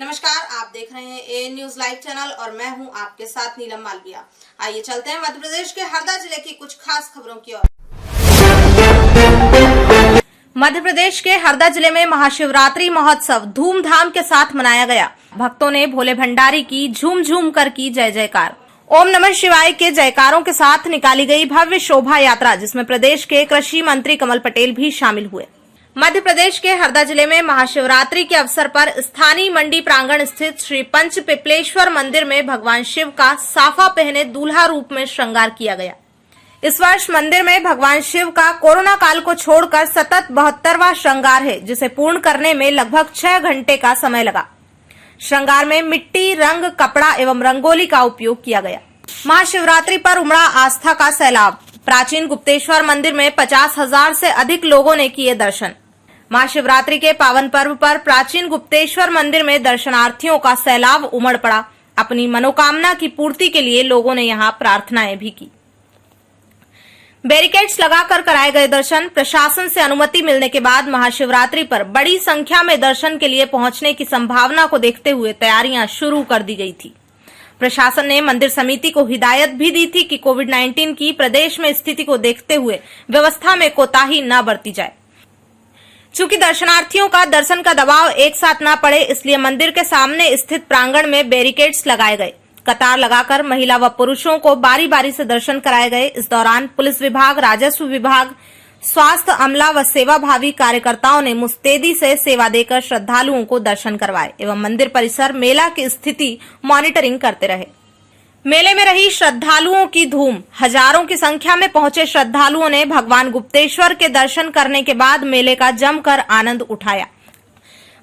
नमस्कार, आप देख रहे हैं ए न्यूज लाइव चैनल और मैं हूं आपके साथ नीलम मालविया। आइए चलते हैं मध्य प्रदेश के हरदा जिले की कुछ खास खबरों की ओर। मध्य प्रदेश के हरदा जिले में महाशिवरात्रि महोत्सव धूमधाम के साथ मनाया गया। भक्तों ने भोले भंडारी की झूम झूम कर की जय जयकार। ओम नमः शिवाय के जयकारों के साथ निकाली गई भव्य शोभा यात्रा, जिसमें प्रदेश के कृषि मंत्री कमल पटेल भी शामिल हुए। मध्य प्रदेश के हरदा जिले में महाशिवरात्रि के अवसर पर स्थानीय मंडी प्रांगण स्थित श्री पंच पिपलेश्वर मंदिर में भगवान शिव का साफा पहने दूल्हा रूप में श्रृंगार किया गया। इस वर्ष मंदिर में भगवान शिव का कोरोना काल को छोड़कर सतत 72वां श्रृंगार है, जिसे पूर्ण करने में लगभग 6 घंटे का समय लगा। श्रृंगार में मिट्टी, रंग, कपड़ा एवं रंगोली का उपयोग किया गया। महाशिवरात्रि पर उमड़ा आस्था का सैलाब। प्राचीन गुप्तेश्वर मंदिर में 50,000 से अधिक लोगों ने किए दर्शन। महाशिवरात्रि के पावन पर्व पर प्राचीन गुप्तेश्वर मंदिर में दर्शनार्थियों का सैलाब उमड़ पड़ा। अपनी मनोकामना की पूर्ति के लिए लोगों ने यहां प्रार्थनाएं भी की। बैरिकेड्स लगाकर कराए गए दर्शन। प्रशासन से अनुमति मिलने के बाद महाशिवरात्रि पर बड़ी संख्या में दर्शन के लिए पहुंचने की संभावना को देखते हुए तैयारियां शुरू कर दी गई थी। प्रशासन ने मंदिर समिति को हिदायत भी दी थी कि कोविड-19 की प्रदेश में स्थिति को देखते हुए व्यवस्था में कोताही न बरती जाए। चूंकि दर्शनार्थियों का दर्शन का दबाव एक साथ न पड़े, इसलिए मंदिर के सामने स्थित प्रांगण में बैरिकेड्स लगाए गए। कतार लगाकर महिला व पुरुषों को बारी बारी से दर्शन कराए गए। इस दौरान पुलिस विभाग, राजस्व विभाग, स्वास्थ्य अमला व सेवाभावी कार्यकर्ताओं ने मुस्तैदी से सेवा देकर श्रद्धालुओं को दर्शन करवाए एवं मंदिर परिसर, मेला की स्थिति मॉनिटरिंग करते रहे। मेले में रही श्रद्धालुओं की धूम। हजारों की संख्या में पहुंचे श्रद्धालुओं ने भगवान गुप्तेश्वर के दर्शन करने के बाद मेले का जमकर आनंद उठाया।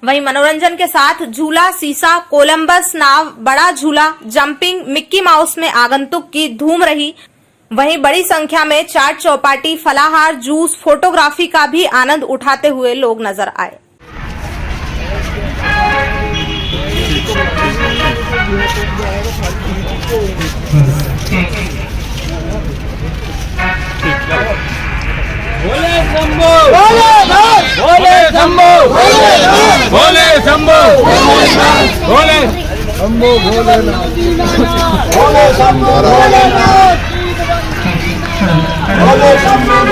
वहीं मनोरंजन के साथ झूला, सीसा, कोलंबस नाव, बड़ा झूला, जंपिंग, मिक्की माउस में आगंतुक की धूम रही। वहीं बड़ी संख्या में चाट चौपाटी, फलाहार, जूस, फोटोग्राफी का भी आनंद उठाते हुए लोग नजर आए। भोले शंभो, भोले शंभो, भोले शंभो, भोले शंभो, भोले शंभो, भोले शंभो।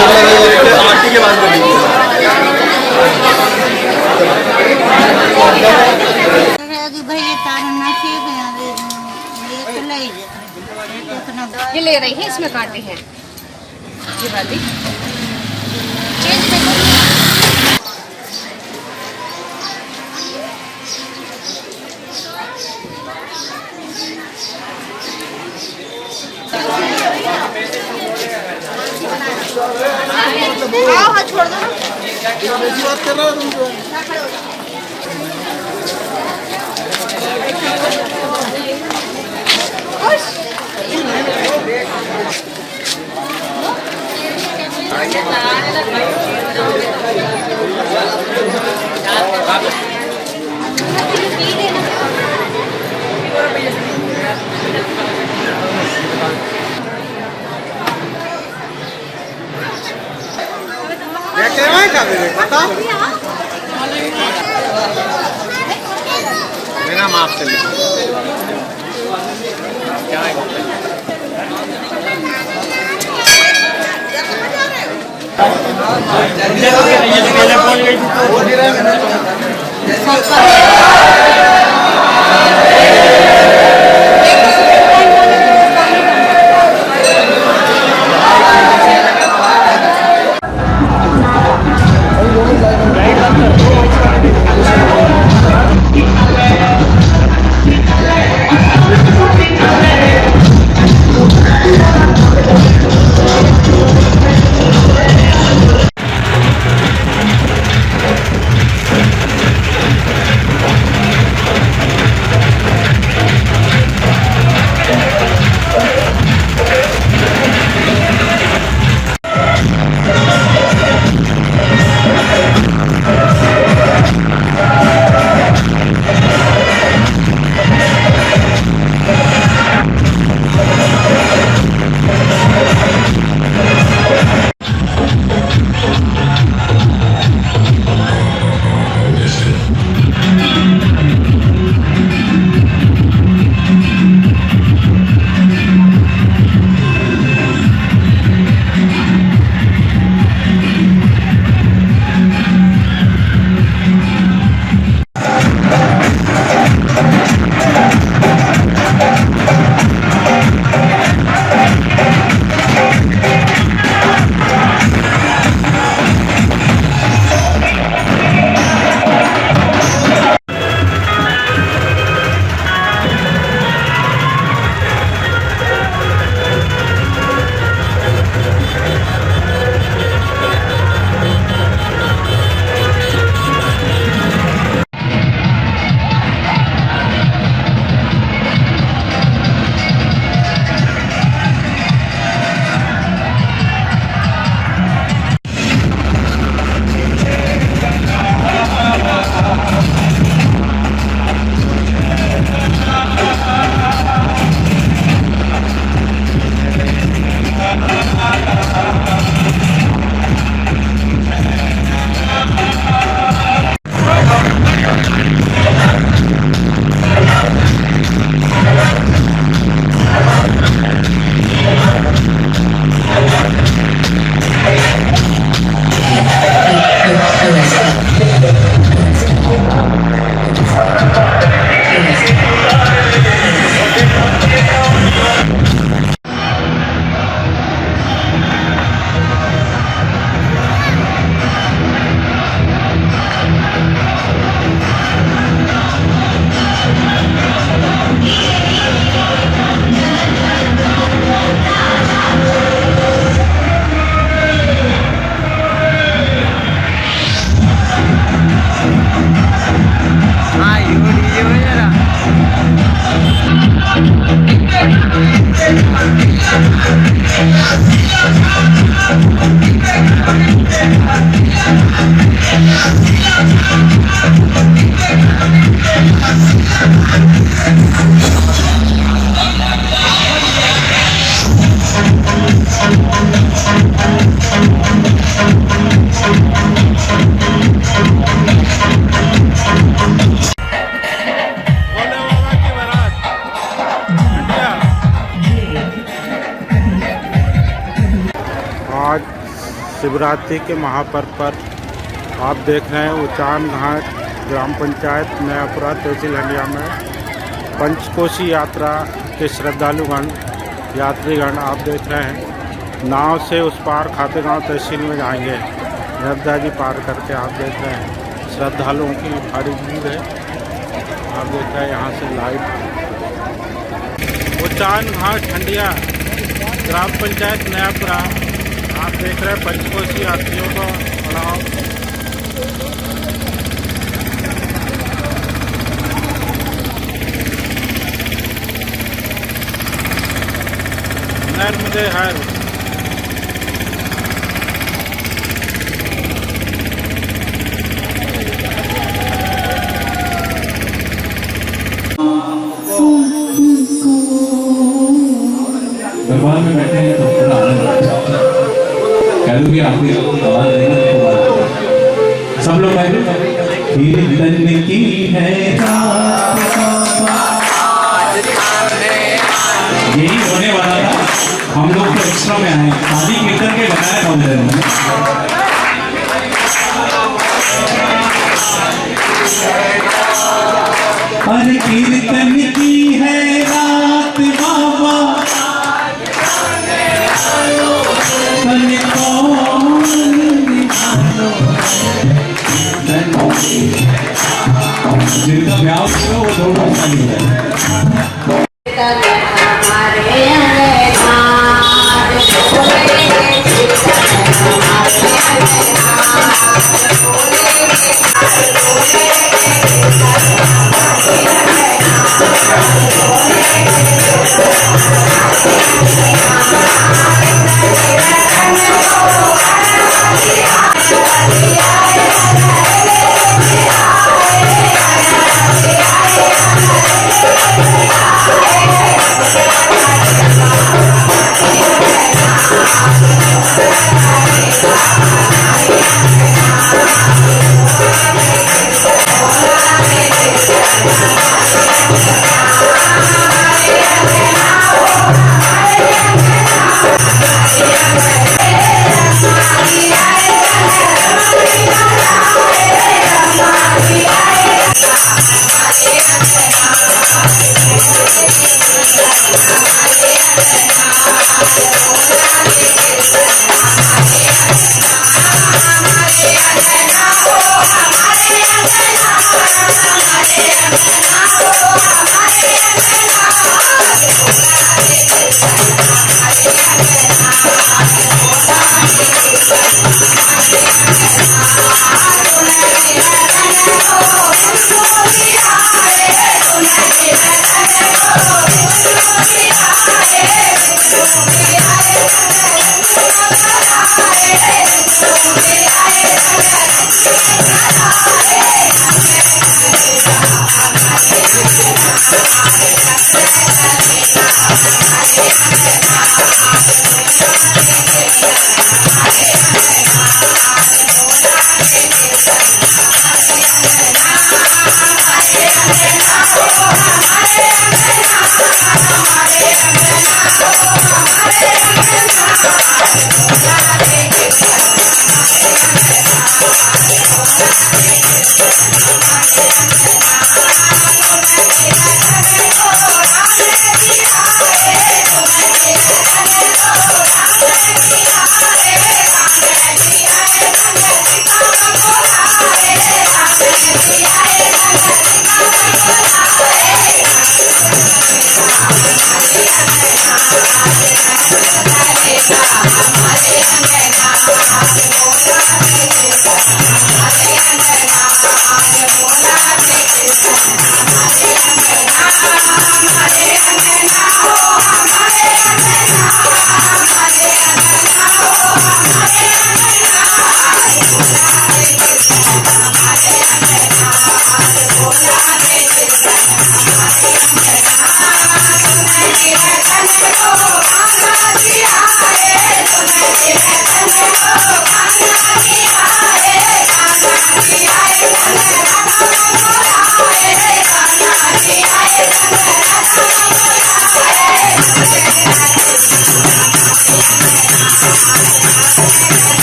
आरती के बाद भाई ये तार नसीब है ये तो ले ये ले रही है, इसमें काटे हैं ये वाली चेंज देखो। हाँ छोड़ दो बात कर रहा है तुमको। मेरा माफ कर क्या शिवरात्रि के महापर्व पर आप देख रहे हैं उचान घाट ग्राम पंचायत नयापुरा तहसील हंडिया में पंचकोशी यात्रा के श्रद्धालुगण यात्रीगण आप देख रहे हैं नाव से उस पार खातेगांव तहसील में जाएंगे। नर्मदा जी पार करके आप देख रहे हैं श्रद्धालुओं की भारी भीड़ है। आप देख रहे हैं यहाँ से लाइव उचान घाट हंडिया ग्राम पंचायत नयापुरा आप देख रहे हैं पंचकोशी यात्रियों को पड़ाव। नर्मदे हर दरबार में बैठे हैं तो थोड़ा आनंद आता है। कह दो कि आपकी आवाज सब लोग कीर्तन की है यही होने वाला था। हम लोग तो एक्स्ट्रा में आए शादी कीर्तन के बनाया था उन्होंने। अरे कीर्तन की है रात बाबा जिनका ब्याह हो वो दोनों चाहिए।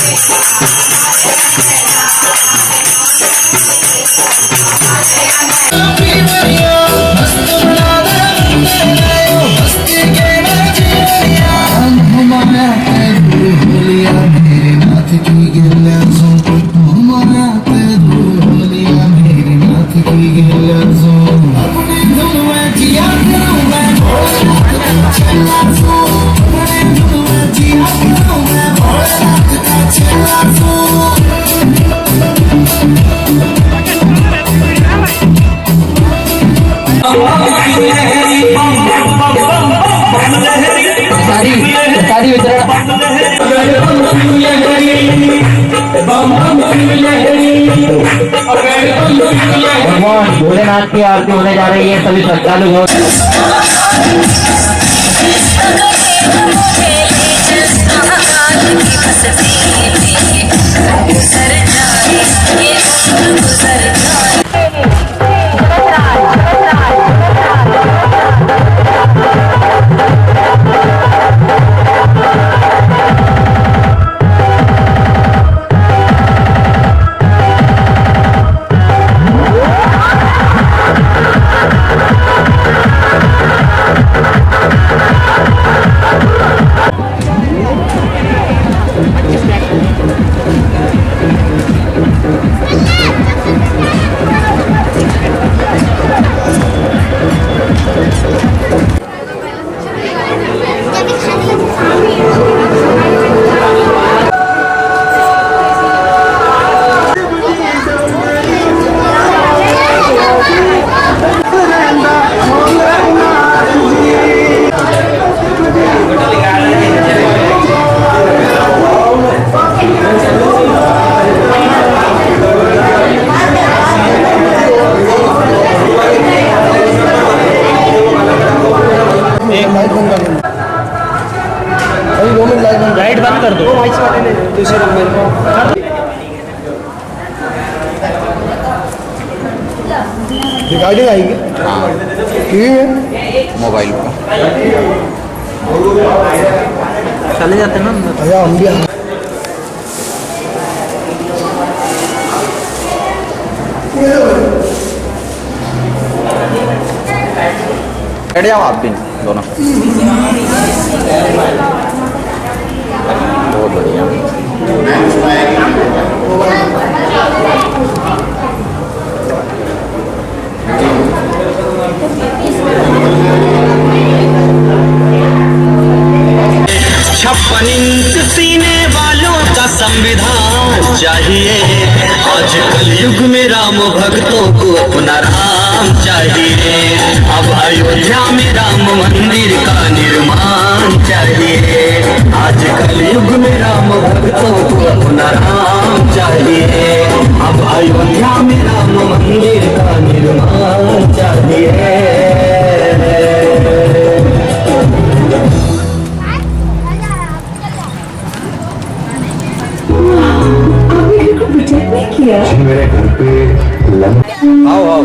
Thank you. भगवान भोलेनाथ की आरती होने जा रही है। सभी श्रद्धालु लाइट बंद कर दो। रिकॉर्डिंग आएगी टीवी में मोबाइल पर चले जाते ना भैया हम भी बैठ जाओ आप भी दोनों। बहुत बढ़िया। छप्पन इंच सीने वालों का संविधान चाहिए। आजकल युग में राम भक्तों को अपना राम चाहिए। अब अयोध्या में राम मंदिर का निर्माण चाहिए। आजकल युग में राम भक्तों को अपना राम चाहिए। अब अयोध्या में राम मंदिर का निर्माण चाहिए। मेरे घर पे आओ आओ।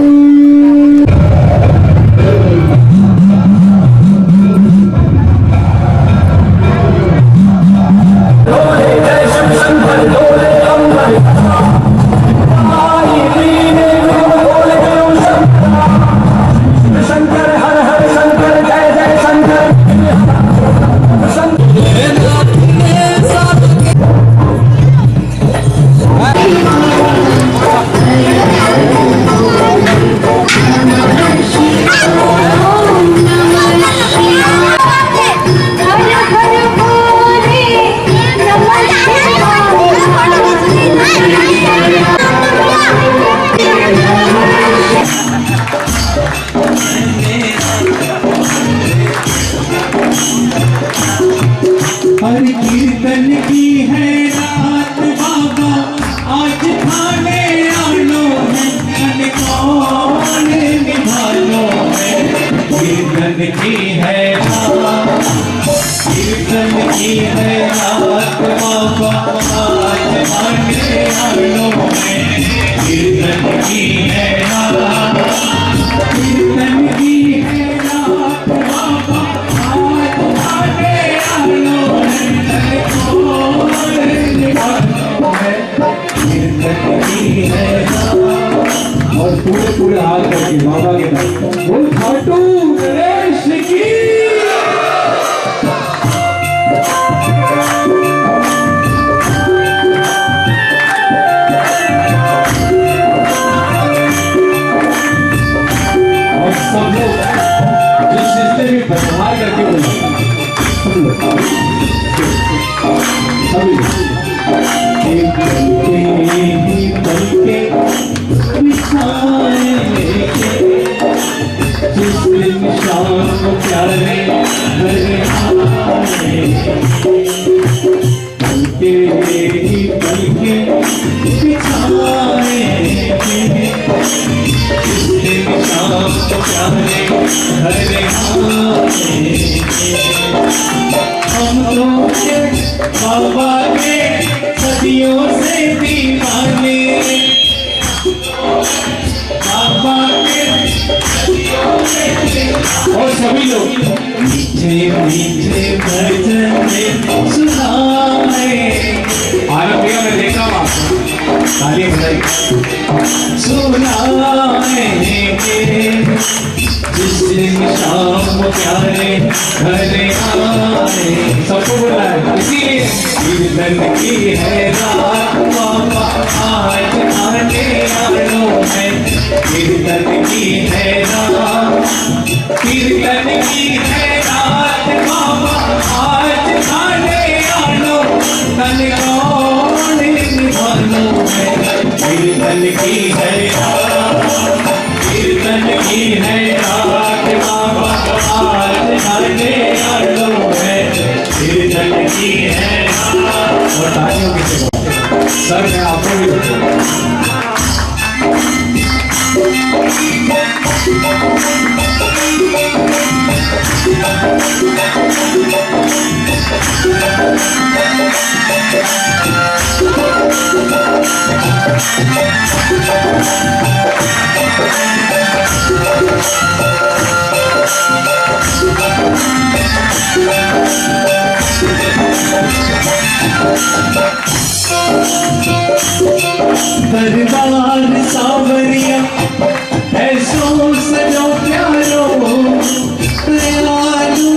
हर कीर्तन की है रात बाबा, आज थाने आनो है कौन निभानो है। कीर्तन की है रात, कीर्तन की है रात बाबा, आज थाने आनो है। कीर्तन की है रात, कीर्तन की है रात बाबा, आज थाने आनो है कौन निभानो है। कीर्तन की है रात और पूरे हाथ करके बाबा के तरफ बोल खाटू गणेश की। और सब लोग जिस रिश्ते में व्यवहार करके बोले सभी जिस दिन शाम को प्यारे के बिछाए शाम को प्यारे हम लोग बाबा के सदियों से दीवाने बाबा के सदियों से और सभी लोग मीठे मीठे भजन सुनाए। आनंद भैया मैं देखा हूँ आपको ताली बजाई सुनाए जिस दिन शाम को प्यारे घरे आए। सबको बोला है इसीलिए कीर्तन की है रात बाबा आज आने वालों है। कीर्तन की है रात कीर्तन की है रात बाबा आज आने वालों तन कौन निभानो है। कीर्तन की है रात कीर्तन की है रात बाबा आज आने वालों है। कीर्तन की है रात और तालियों के सर मैं आपको भी दरबार सावरिया ऐसो सजो प्यारो दयालु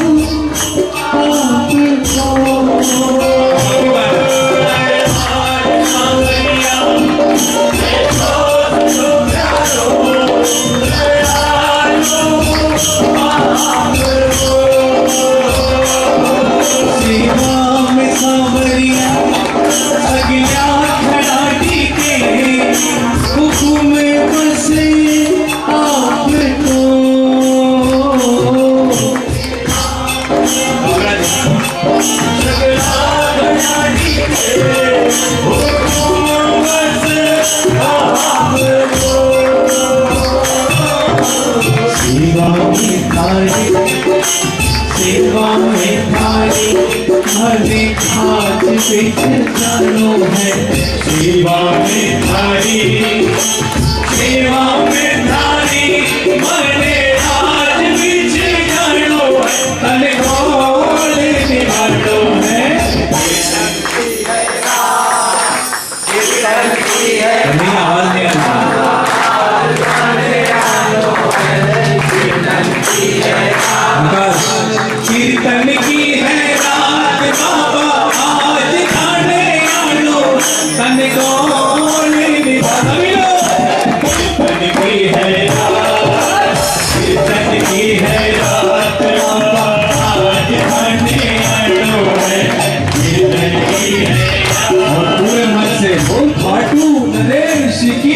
सेवा में थारी हरे हाथ बिच जानो है। सेवा में थारी मरे हाथ बिच जानो है। तन कौन निभानो है। आवाज नहीं कीर्तन की है रात बाबा आज खाने आलो तन कौन निभानो। कीर्तन की है रात कीर्तन की है रात बाबा आज खाने आलो है। कीर्तन की है और पूरे मन से बोल खाटू नरेश की।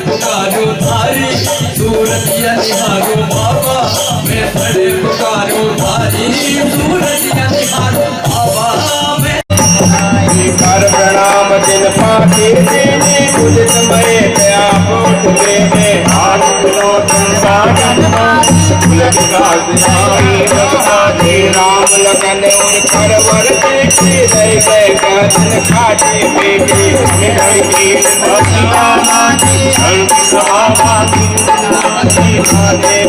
पुकारो धारी सूरतिया निहारो बाबा मैं बड़े पुकारो धारी सूरतिया निहारो बाबा मैं कर प्रणाम दिन पाके देने तुझ समय क्या पोट देने हाथ लो तुम सागन विकास आई भगवान राम लगन और खरवर देखी रह गए कहन खाटे बेटे लड़की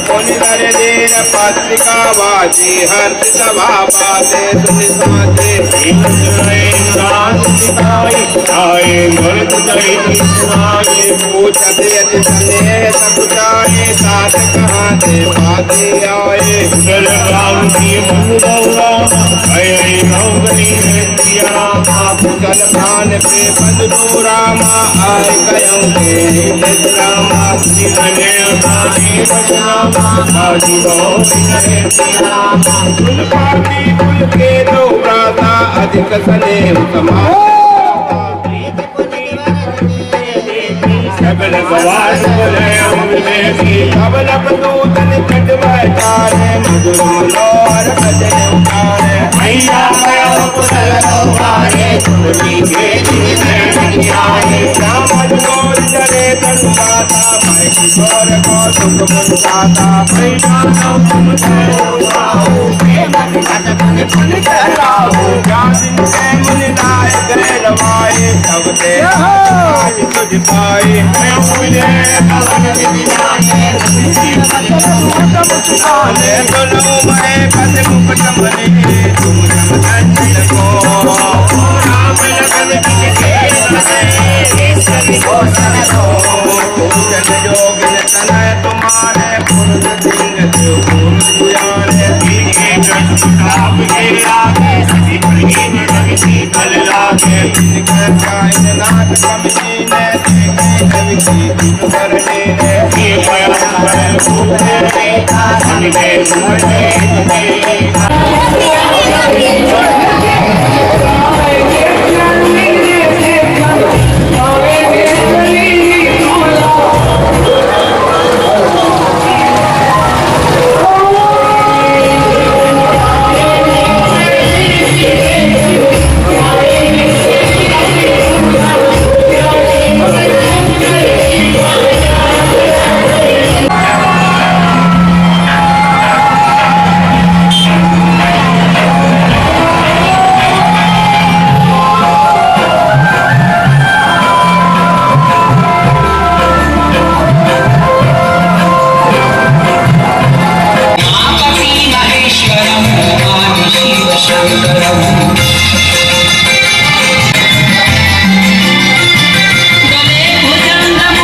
पुनर देर पत्रिका बाजी हर्ष सभा बाजे सुन साजे पूछत यदि सने सब जाए साथ कहाँ से बाजे आए कुशल खान पे बदलू रामा आए गयोगे रामा कुल के दो प्राता अधिक सने सबल गवास सबल दूतन कटवारे मधुर मनोहर भजन उतारे मैया कुशल गवारे तुलसी के रामन गोर चले तनुदाता मैं किशोर को सुख मुदाता मुनि नायक रवाए तब ते आज तुझ पाए सुनो मैं पद मुकुट मने तुम समझन को राम लगन जन जोगिन तनय तुम्हारे पुरुष सिंह दुयारे नाथ कमसी ने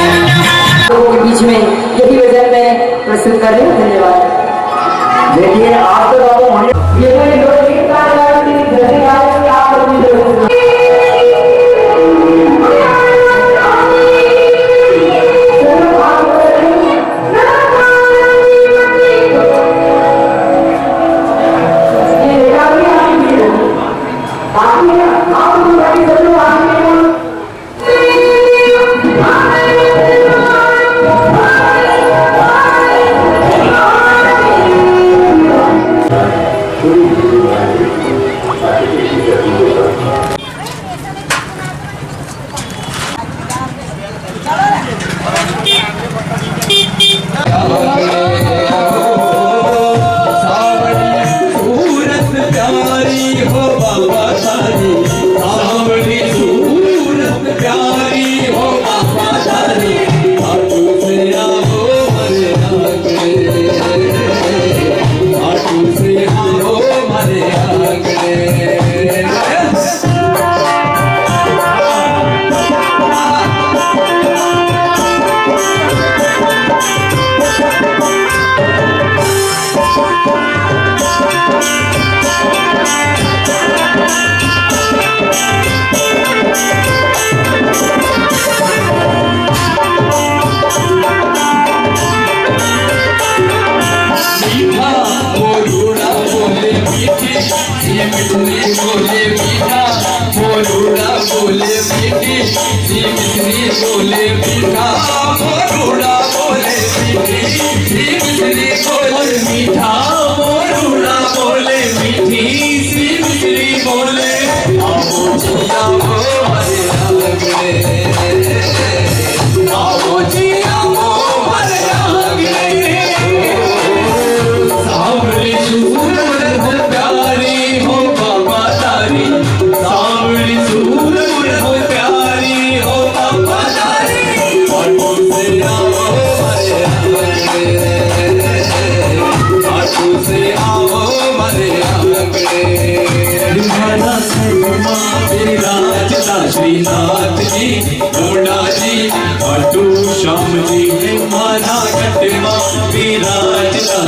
बीच में यही वजह मैं प्रस्तुत कर रही हूँ। धन्यवाद। देखिए आप तो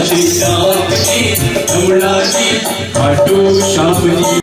काशीनाथ की रमणा जी खाटू श्याम जी।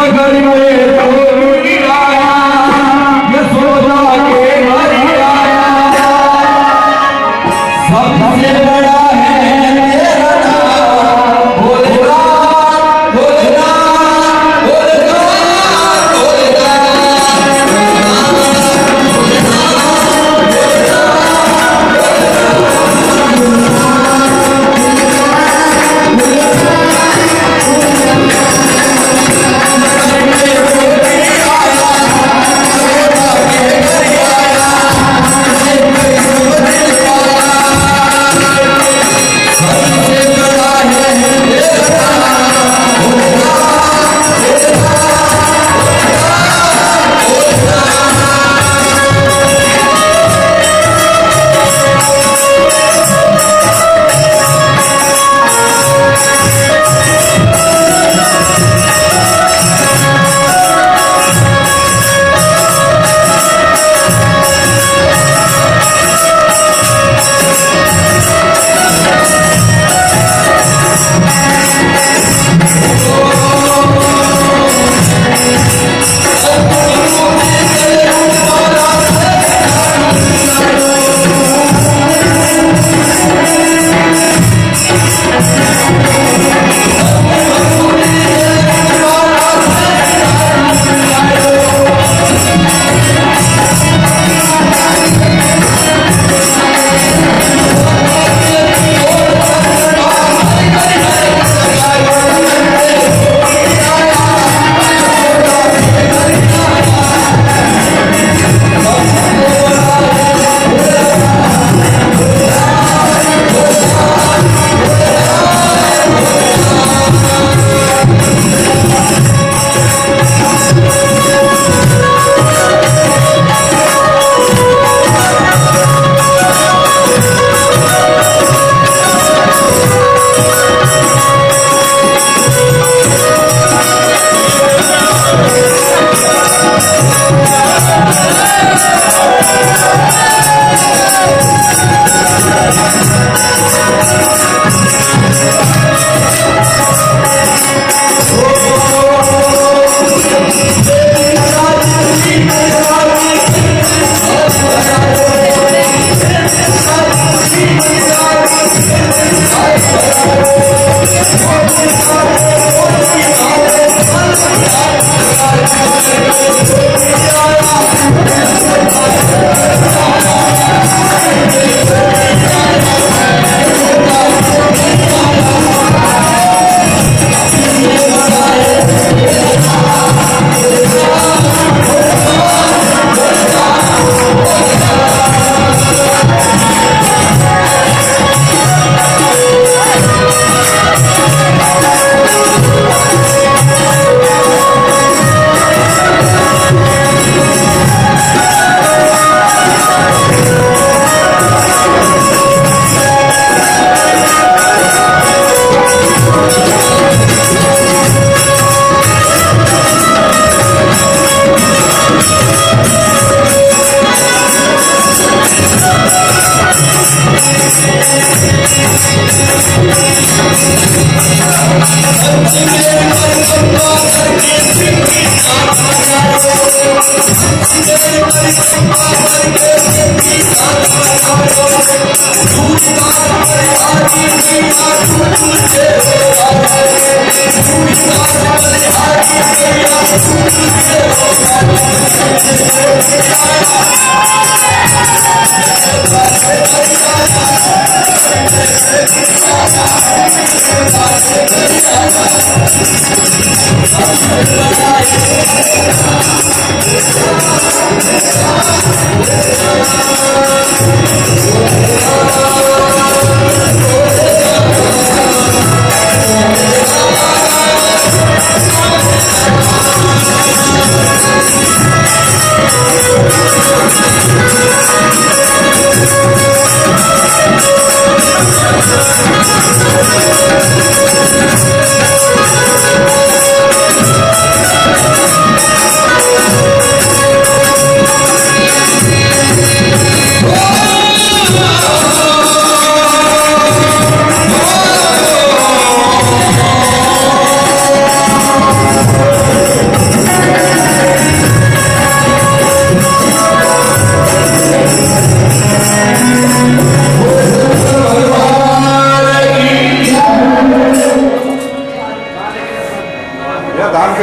नगर में कोई आया, यशोदा के घर आया। सबसे बड़ा है तेरा नाम, भोलेनाथ, भोलेनाथ, भोलेनाथ,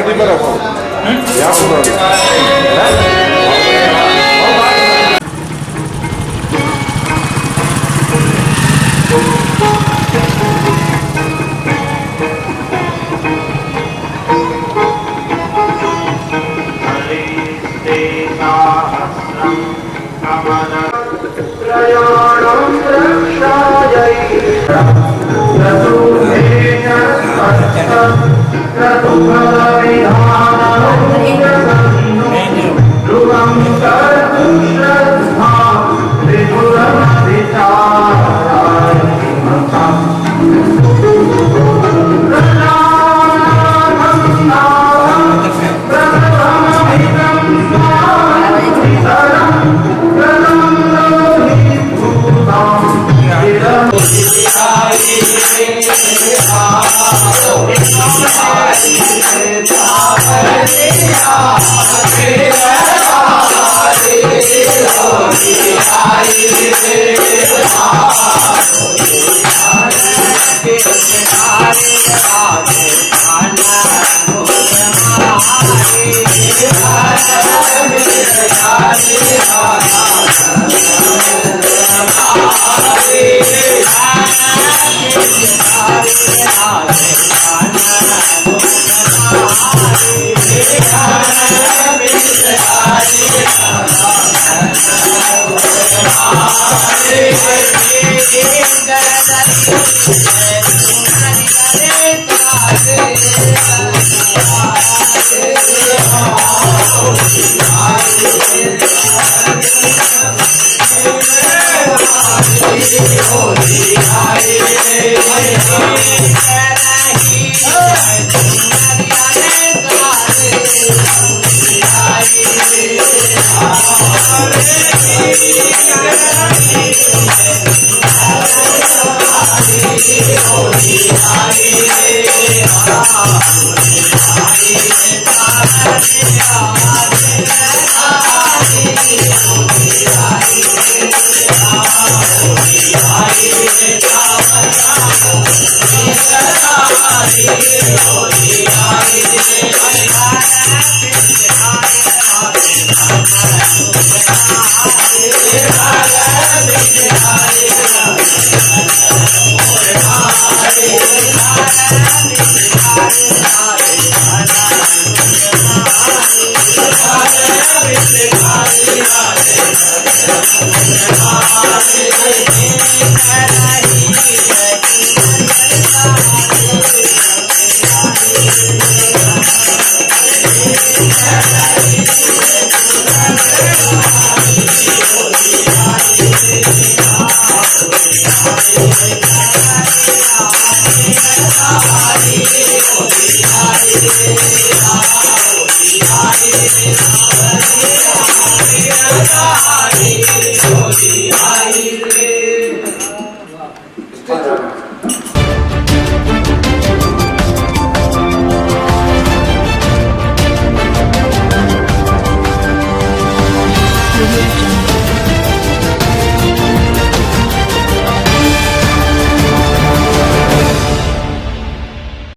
पट्टी पर रखो यहाँ पर Hare